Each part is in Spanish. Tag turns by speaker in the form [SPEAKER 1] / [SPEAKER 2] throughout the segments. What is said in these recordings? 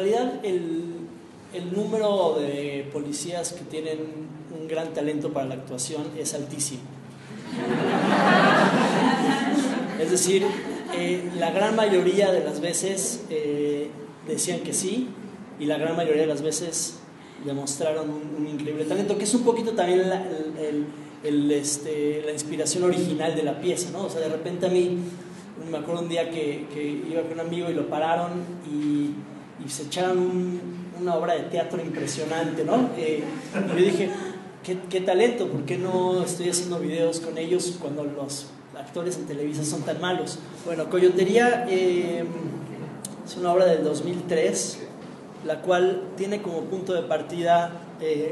[SPEAKER 1] realidad el número de policías que tienen un gran talento para la actuación es altísimo. Es decir, la gran mayoría de las veces decían que sí, y la gran mayoría de las veces demostraron un increíble talento, que es un poquito también la inspiración original de la pieza, ¿no? O sea, de repente a mí, me acuerdo un día que iba con un amigo y lo pararon y se echaron una obra de teatro impresionante, ¿no? Y yo dije, ¿qué talento? ¿Por qué no estoy haciendo videos con ellos cuando los actores en Televisa son tan malos? Bueno, Coyotería es una obra del 2003, la cual tiene como punto de partida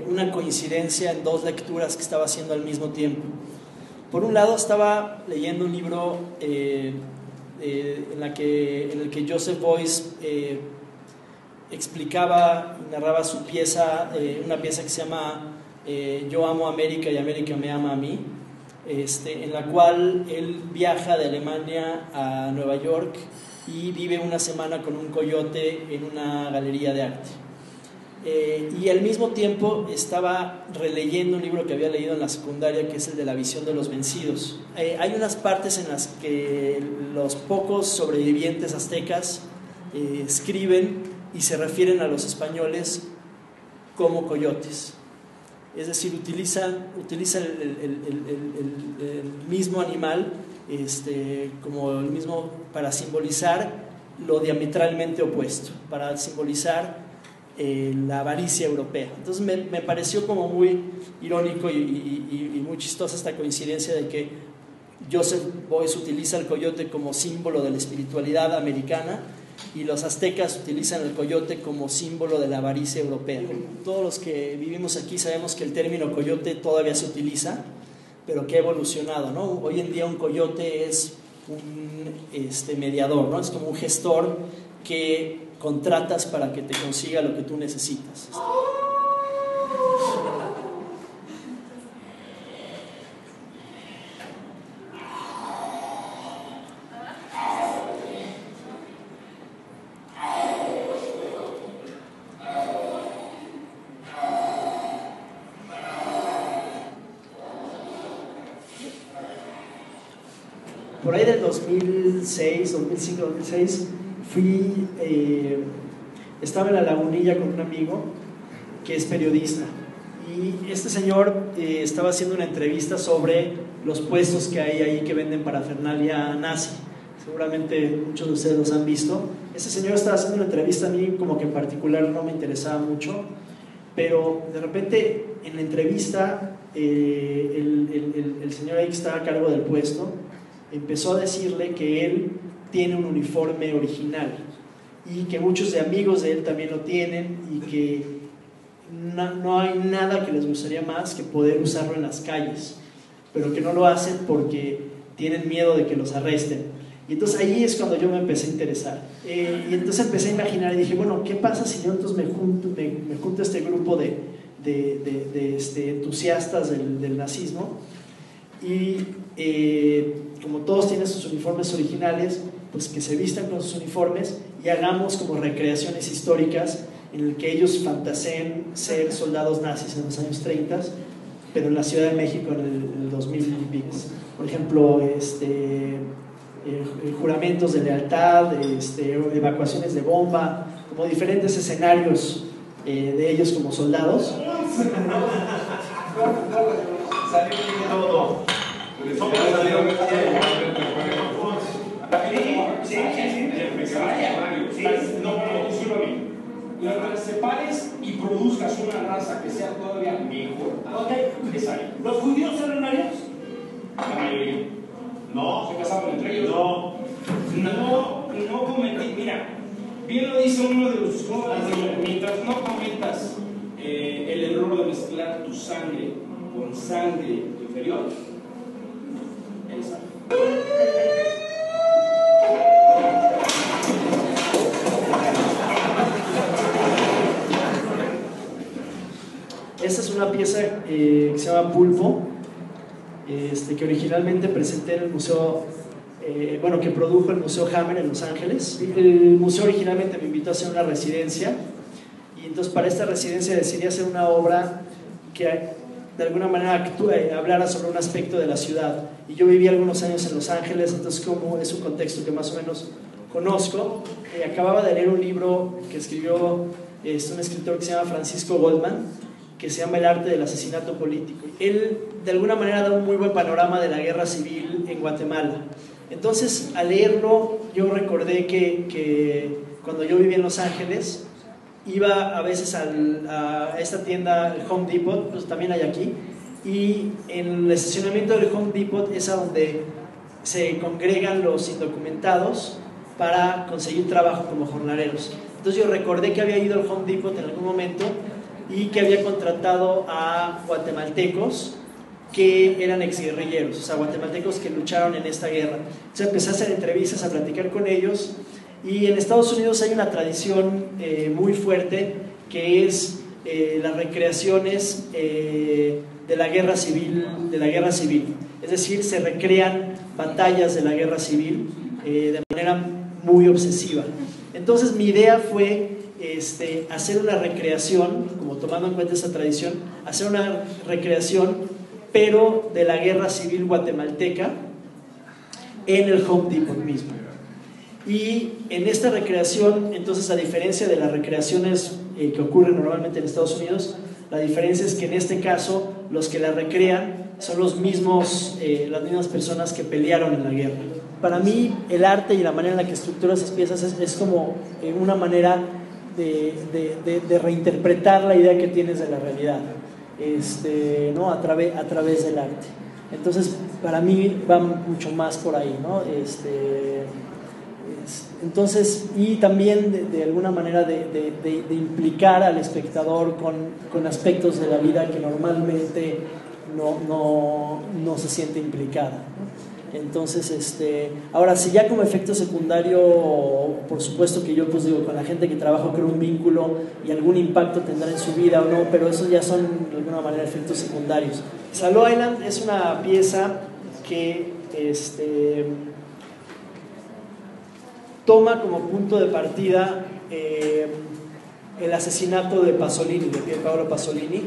[SPEAKER 1] una coincidencia en dos lecturas que estaba haciendo al mismo tiempo. Por un lado, estaba leyendo un libro en el que Joseph Beuys explicaba y narraba su pieza, una pieza que se llama Yo amo América y América me ama a mí, en la cual él viaja de Alemania a Nueva York y vive una semana con un coyote en una galería de arte. Y al mismo tiempo estaba releyendo un libro que había leído en la secundaria, que es el de La visión de los vencidos. Hay unas partes en las que los pocos sobrevivientes aztecas escriben y se refieren a los españoles como coyotes. Es decir, utiliza el mismo animal como el mismo para simbolizar lo diametralmente opuesto, para simbolizar la avaricia europea. Entonces me pareció como muy irónico y muy chistosa esta coincidencia de que Joseph Beuys utiliza el coyote como símbolo de la espiritualidad americana y los aztecas utilizan el coyote como símbolo de la avaricia europea. Todos los que vivimos aquí sabemos que el término coyote todavía se utiliza, pero que ha evolucionado, ¿no? Hoy en día un coyote es un mediador, ¿no? Es como un gestor que contratas para que te consiga lo que tú necesitas. Por ahí del 2006, 2005, 2006, estaba en La Lagunilla con un amigo que es periodista, y este señor estaba haciendo una entrevista sobre los puestos que hay ahí que venden parafernalia nazi. Seguramente muchos de ustedes los han visto. Ese señor estaba haciendo una entrevista, a mí como que en particular no me interesaba mucho, pero de repente en la entrevista el señor ahí que estaba a cargo del puesto empezó a decirle que él tiene un uniforme original y que muchos de amigos de él también lo tienen, y que no hay nada que les gustaría más que poder usarlo en las calles, pero que no lo hacen porque tienen miedo de que los arresten. Y entonces ahí es cuando yo me empecé a interesar, y entonces empecé a imaginar y dije, bueno, ¿qué pasa si yo entonces me junto a este grupo de entusiastas del nazismo? Y como todos tienen sus uniformes originales, pues que se vistan con sus uniformes y hagamos como recreaciones históricas en el que ellos fantaseen ser soldados nazis en los años 30, pero en la Ciudad de México en el 2010. Por ejemplo, juramentos de lealtad, evacuaciones de bomba, como diferentes escenarios de ellos como soldados.
[SPEAKER 2] Mientras separes y produzcas una raza que sea todavía mejor, es ahí. ¿Los judíos eran arios? La mayoría. No. ¿Se casaban entre ellos? No cometí. Mira, bien lo dice uno de los jóvenes, mientras no cometas el error de mezclar tu sangre con sangre inferior, eres ario.
[SPEAKER 1] Esta es una pieza que se llama Pulpo, que originalmente presenté en el Museo bueno, que produjo el Museo Hammer en Los Ángeles. El museo originalmente me invitó a hacer una residencia, y entonces para esta residencia decidí hacer una obra que de alguna manera hablara sobre un aspecto de la ciudad. Y yo viví algunos años en Los Ángeles, entonces como es un contexto que más o menos conozco. Acababa de leer un libro que escribió un escritor que se llama Francisco Goldman, que se llama El arte del asesinato político. Él de alguna manera da un muy buen panorama de la guerra civil en Guatemala. Entonces, al leerlo, yo recordé que cuando yo vivía en Los Ángeles, iba a veces a esta tienda, el Home Depot, pues también hay aquí, y en el estacionamiento del Home Depot es a donde se congregan los indocumentados para conseguir trabajo como jornaleros. Entonces yo recordé que había ido al Home Depot en algún momento y que había contratado a guatemaltecos que eran exguerrilleros, o sea, guatemaltecos que lucharon en esta guerra. Entonces empecé a hacer entrevistas, a platicar con ellos, y en Estados Unidos hay una tradición muy fuerte que es las recreaciones de la guerra civil, es decir, se recrean batallas de la guerra civil de manera muy obsesiva. Entonces mi idea fue hacer una recreación, como tomando en cuenta esa tradición, hacer una recreación pero de la guerra civil guatemalteca en el Home Depot mismo. Y en esta recreación, entonces, a diferencia de las recreaciones que ocurren normalmente en Estados Unidos, la diferencia es que en este caso los que la recrean son las mismas personas que pelearon en la guerra. Para mí el arte y la manera en la que estructuro esas piezas es como una manera de reinterpretar la idea que tienes de la realidad, ¿no? a través del arte. Entonces para mí va mucho más por ahí, ¿no? Entonces, y también de alguna manera de implicar al espectador con aspectos de la vida que normalmente no se siente implicada, ¿no? Entonces, ahora, si ya como efecto secundario, por supuesto que yo pues digo, con la gente que trabajo creo un vínculo y algún impacto tendrá en su vida o no, pero esos ya son de alguna manera efectos secundarios. Salo Island es una pieza que toma como punto de partida el asesinato de Pasolini, de Pier Paolo Pasolini,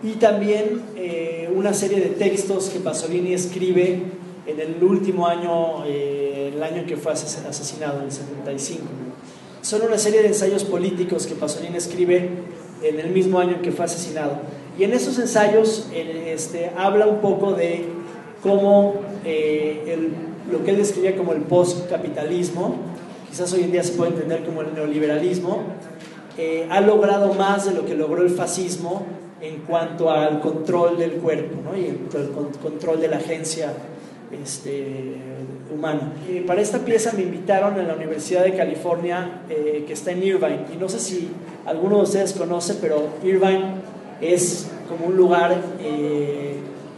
[SPEAKER 1] y también una serie de textos que Pasolini escribe en el último año, el año que fue asesinado, en el 75. Son una serie de ensayos políticos que Pasolini escribe en el mismo año en que fue asesinado. Y en esos ensayos habla un poco de cómo lo que él describía como el postcapitalismo, quizás hoy en día se puede entender como el neoliberalismo, ha logrado más de lo que logró el fascismo en cuanto al control del cuerpo, ¿no? Y el control de la agencia humana. Para esta pieza me invitaron en la Universidad de California, que está en Irvine, y no sé si alguno de ustedes conoce, pero Irvine es como un lugar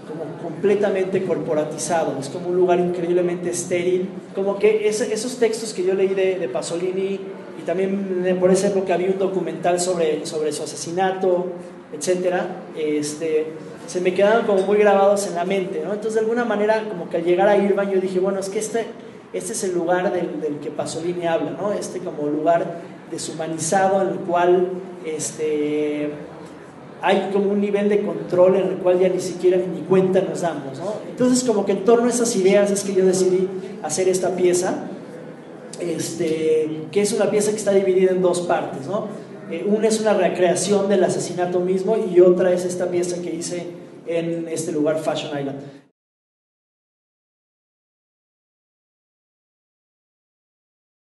[SPEAKER 1] como completamente corporatizado, es como un lugar increíblemente estéril, como que esos textos que yo leí de Pasolini, y también por esa época vi un documental sobre su asesinato, etcétera, se me quedaron como muy grabados en la mente, ¿no? Entonces de alguna manera como que al llegar a Irvine yo dije, bueno, es que este es el lugar del que Pasolini habla, ¿no? Como lugar deshumanizado en el cual hay como un nivel de control en el cual ya ni siquiera ni cuenta nos damos, ¿no? Entonces como que en torno a esas ideas es que yo decidí hacer esta pieza, que es una pieza que está dividida en dos partes, ¿no? Una es una recreación del asesinato mismo y otra es esta pieza que hice en este lugar, Fashion Island.